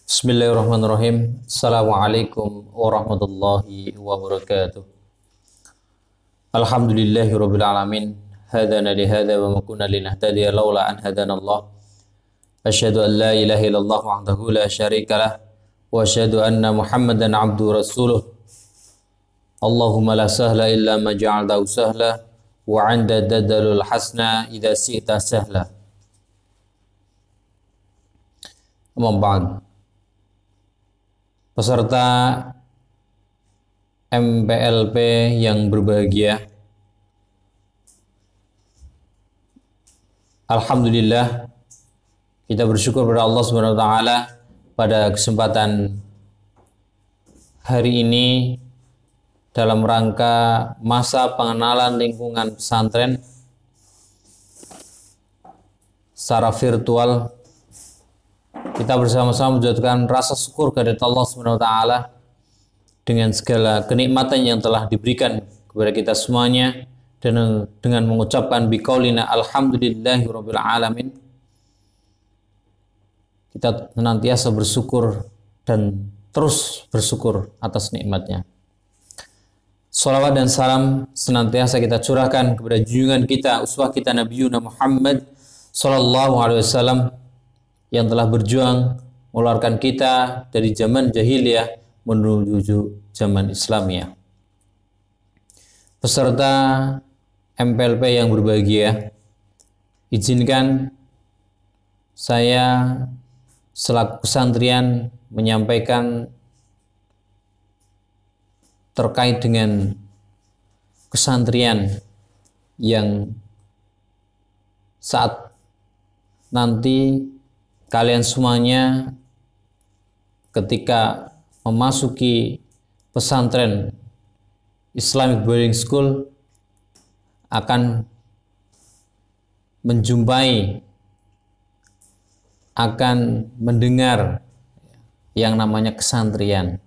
Bismillahirrahmanirrahim. Assalamualaikum warahmatullahi wabarakatuh. Alhamdulillahirabbil alamin. Hadana li hadza wa ma kunna linahtadiya laula an hadana Allah. Asyhadu an la ilaha illallah wahdahu la syarikalah wa asyhadu anna Muhammadan abduhu rasuluh. Allahumma la sahla illa ma ja'altahu sahla wa 'anda dadalul hasna idza syi'ta sahla. Amma ba'd. Peserta MPLP yang berbahagia, alhamdulillah kita bersyukur kepada Allah Subhanahu wa taala pada kesempatan hari ini dalam rangka masa pengenalan lingkungan pesantren secara virtual. Kita bersama-sama menjatuhkan rasa syukur kehadirat Allah Subhanahu wa taala dengan segala kenikmatan yang telah diberikan kepada kita semuanya, dan dengan mengucapkan biqaulina alhamdulillahirabbil alamin, kita senantiasa bersyukur dan terus bersyukur atas nikmatnya. Shalawat dan salam senantiasa kita curahkan kepada junjungan kita, uswah kita, Nabiyuna Muhammad sallallahu alaihi wasallam, yang telah berjuang mengeluarkan kita dari zaman jahiliyah menuju zaman Islamiyah. Peserta MPLP yang berbahagia, izinkan saya selaku kesantrian menyampaikan terkait dengan kesantrian yang saat nanti kalian semuanya ketika memasuki pesantren Islamic Boarding School akan menjumpai, akan mendengar yang namanya kesantrian.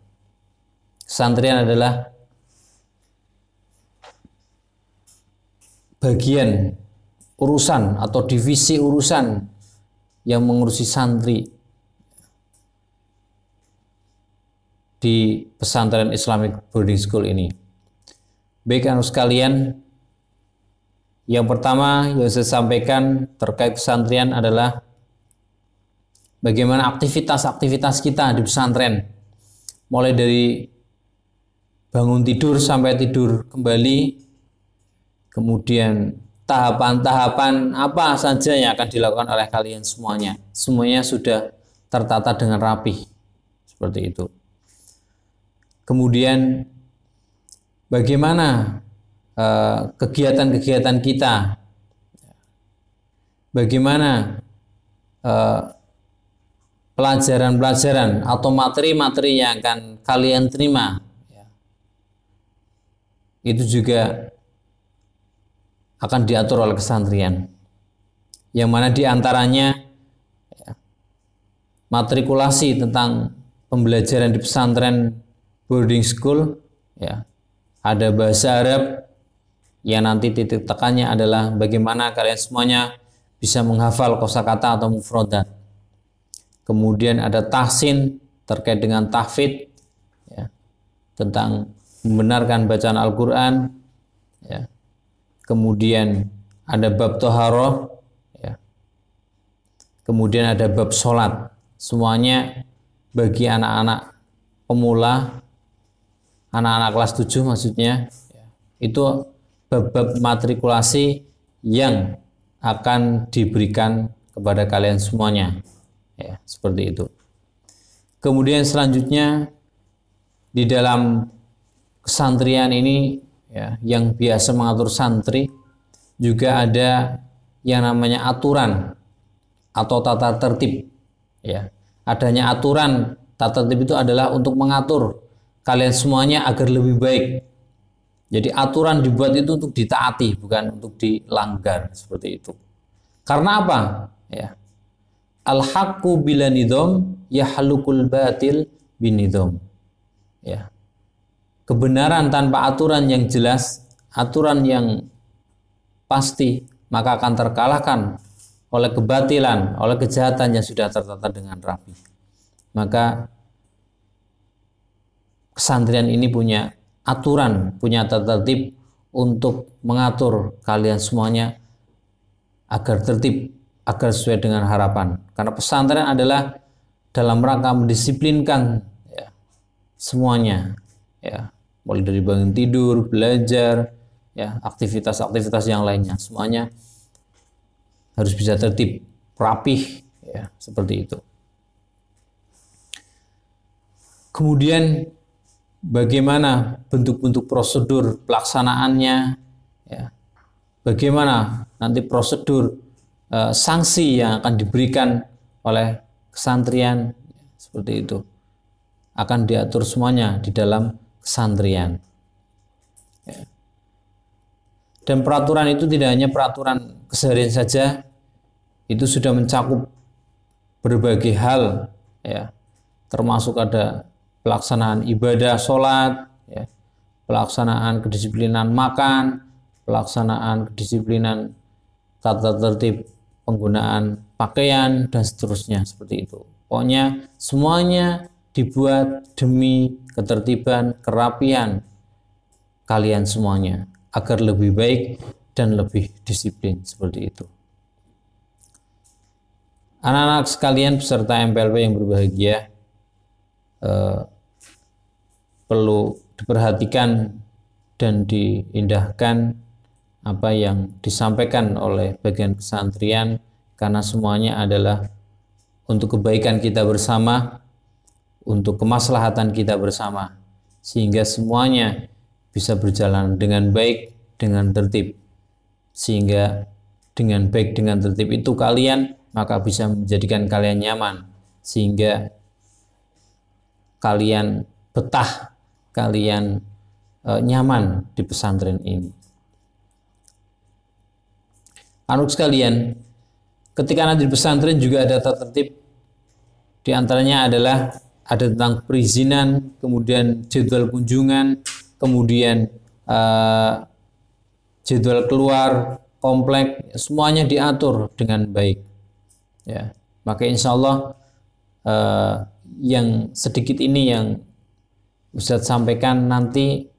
Kesantrian adalah bagian urusan atau divisi urusan yang mengurusi santri di pesantren Islamic Boarding School ini. Baik anak sekalian, yang pertama yang saya sampaikan terkait pesantren adalah bagaimana aktivitas-aktivitas kita di pesantren, mulai dari bangun tidur sampai tidur kembali, kemudian tahapan-tahapan apa saja yang akan dilakukan oleh kalian semuanya. Semuanya sudah tertata dengan rapi. Seperti itu. Kemudian bagaimana kegiatan-kegiatan kita? Bagaimana pelajaran-pelajaran atau materi-materi yang akan kalian terima? Itu juga akan diatur oleh kesantrian, yang mana diantaranya matrikulasi tentang pembelajaran di pesantren boarding school, ada bahasa Arab yang nanti titik tekannya adalah bagaimana kalian semuanya bisa menghafal kosakata atau mufradat. Kemudian ada tahsin terkait dengan tahfidz, tentang membenarkan bacaan Al-Quran. Kemudian ada bab toharoh, kemudian ada bab sholat. Semuanya bagi anak-anak pemula, anak-anak kelas 7 maksudnya, itu bab-bab matrikulasi yang akan diberikan kepada kalian semuanya, seperti itu. Kemudian selanjutnya di dalam kesantrian ini, yang biasa mengatur santri, juga ada yang namanya aturan atau tata tertib. Adanya aturan tata tertib itu adalah untuk mengatur kalian semuanya agar lebih baik. Jadi aturan dibuat itu untuk ditaati, bukan untuk dilanggar, seperti itu. Karena apa? Al-haqqu bila nidham yahlukul batil binidham. Kebenaran tanpa aturan yang jelas, aturan yang pasti, maka akan terkalahkan oleh kebatilan, oleh kejahatan yang sudah tertata dengan rapi. maka pesantren ini punya aturan, punya tata tertib untuk mengatur kalian semuanya agar tertib, agar sesuai dengan harapan. Karena pesantren adalah dalam rangka mendisiplinkan ya, semuanya, ya, mulai dari bangun tidur, belajar, ya, aktivitas-aktivitas yang lainnya, semuanya harus bisa tertib, rapih, ya, seperti itu. Kemudian bagaimana bentuk-bentuk prosedur pelaksanaannya, ya, bagaimana nanti prosedur sanksi yang akan diberikan oleh kesantrian, seperti itu akan diatur semuanya di dalam kesantrian, ya. Dan peraturan itu tidak hanya peraturan keseharian saja, itu sudah mencakup berbagai hal, ya, termasuk ada pelaksanaan ibadah sholat, ya, pelaksanaan kedisiplinan makan, pelaksanaan kedisiplinan tata tertib penggunaan pakaian, dan seterusnya, seperti itu. Pokoknya semuanya dibuat demi ketertiban, kerapian kalian semuanya, agar lebih baik dan lebih disiplin, seperti itu. Anak-anak sekalian peserta MPLP yang berbahagia, perlu diperhatikan dan diindahkan apa yang disampaikan oleh bagian kesantrian, karena semuanya adalah untuk kebaikan kita bersama, untuk kemaslahatan kita bersama, sehingga semuanya bisa berjalan dengan baik, dengan tertib, sehingga dengan baik, dengan tertib itu kalian maka bisa menjadikan kalian nyaman, sehingga kalian betah, kalian nyaman di pesantren ini. Anak sekalian, ketika nanti di pesantren juga ada tata tertib, di antaranya adalah ada tentang perizinan, kemudian jadwal kunjungan, kemudian jadwal keluar komplek, semuanya diatur dengan baik, ya. Maka insya Allah yang sedikit ini yang Ustadz sampaikan, nanti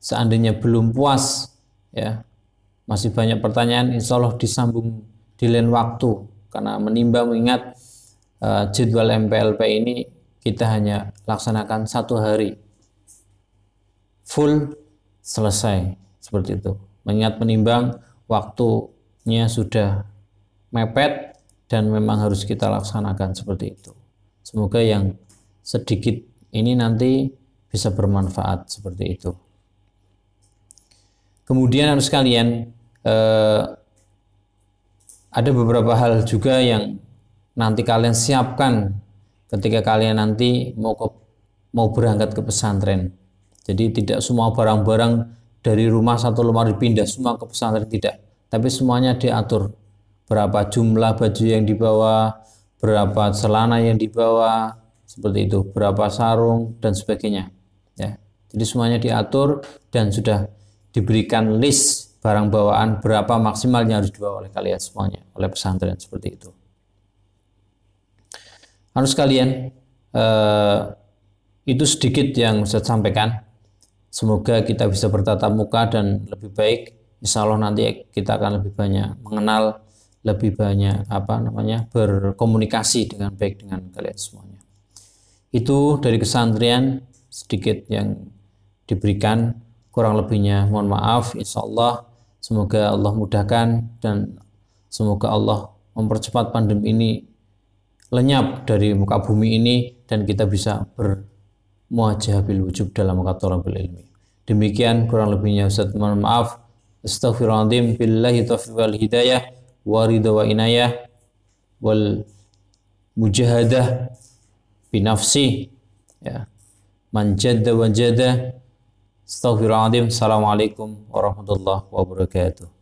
seandainya belum puas, ya, masih banyak pertanyaan, insya Allah disambung di lain waktu, karena menimba mengingat jadwal MPLP ini kita hanya laksanakan 1 hari full selesai, seperti itu. Mengingat menimbang waktunya sudah mepet dan memang harus kita laksanakan seperti itu. Semoga yang sedikit ini nanti bisa bermanfaat, seperti itu. Kemudian harus sekalian, ada beberapa hal juga yang nanti kalian siapkan ketika kalian nanti mau berangkat ke pesantren. Jadi tidak semua barang-barang dari rumah satu lemari dipindah semua ke pesantren, tidak. Tapi semuanya diatur. Berapa jumlah baju yang dibawa, berapa celana yang dibawa, seperti itu, berapa sarung dan sebagainya. Ya. Jadi semuanya diatur dan sudah diberikan list barang bawaan berapa maksimal yang harus dibawa oleh kalian semuanya, oleh pesantren, seperti itu. Harus kalian, itu sedikit yang saya sampaikan. Semoga kita bisa bertatap muka dan lebih baik. Insya Allah nanti kita akan lebih banyak mengenal, lebih banyak berkomunikasi dengan baik dengan kalian semuanya. Itu dari kesantrian sedikit yang diberikan, kurang lebihnya mohon maaf. Insya Allah semoga Allah mudahkan dan semoga Allah mempercepat pandemi ini lenyap dari muka bumi ini dan kita bisa bermuajah bil wujub dalam muka thalabil ilmi. Demikian kurang lebihnya Ustaz, mohon maaf. Astaghfirullahaladzim, billahi taufiq wal hidayah wa ridha wa inayah wal mujahadah binafsi, ya, man jadda wa jada. Astaghfirullahaladzim. Assalamualaikum warahmatullahi wabarakatuh.